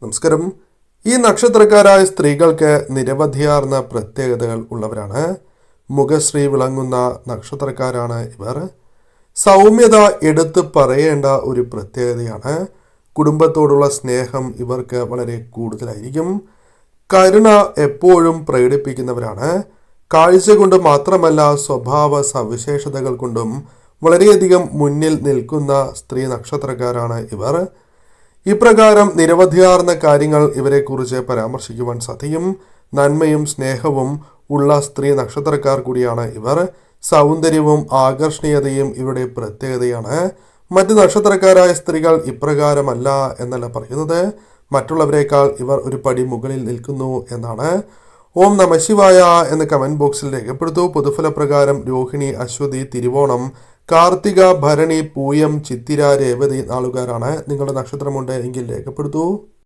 നമസ്കാരം. ഈ നക്ഷത്രക്കാരായ സ്ത്രീകൾക്ക് നിരവധിയാർന്ന പ്രത്യേകതകൾ ഉള്ളവരാണ്. മുഖശ്രീ വിളങ്ങുന്ന നക്ഷത്രക്കാരാണ് ഇവർ. സൗമ്യത എടുത്ത് പറയേണ്ട ഒരു പ്രത്യേകതയാണ്. കുടുംബത്തോടുള്ള സ്നേഹം ഇവർക്ക് വളരെ കൂടുതലായിരിക്കും. കരുണ എപ്പോഴും പ്രകടിപ്പിക്കുന്നവരാണ്. കാഴ്ച കൊണ്ട് മാത്രമല്ല, സ്വഭാവ സവിശേഷതകൾ കൊണ്ടും വളരെയധികം മുന്നിൽ നിൽക്കുന്ന സ്ത്രീ നക്ഷത്രക്കാരാണ് ഇവർ. ഇപ്രകാരം നിരവധിയാർന്ന കാര്യങ്ങൾ ഇവരെക്കുറിച്ച് പരാമർശിക്കുവാൻ സാധിക്കും. നന്മയും സ്നേഹവും ഉള്ള സ്ത്രീ നക്ഷത്രക്കാർ കൂടിയാണ് ഇവർ. സൗന്ദര്യവും ആകർഷണീയതയും ഇവരുടെ പ്രത്യേകതയാണ്. മറ്റ് നക്ഷത്രക്കാരായ സ്ത്രീകൾ ഇപ്രകാരമല്ല എന്നല്ല പറയുന്നത്. മറ്റുള്ളവരെക്കാൾ ഇവർ ഒരു പടി മുകളിൽ നിൽക്കുന്നു എന്നാണ്. ഓം നമ ശിവായ എന്ന് കമന്റ് ബോക്സിൽ രേഖപ്പെടുത്തൂ. പൊതുഫലപ്രകാരം രോഹിണി, അശ്വതി, തിരുവോണം, കാർത്തിക, ഭരണി, പൂയം, ചിത്തിര, രേവതി നാളുകാരാണ്. നിങ്ങളുടെ നക്ഷത്രമുണ്ട് എങ്കിൽ രേഖപ്പെടുത്തൂ.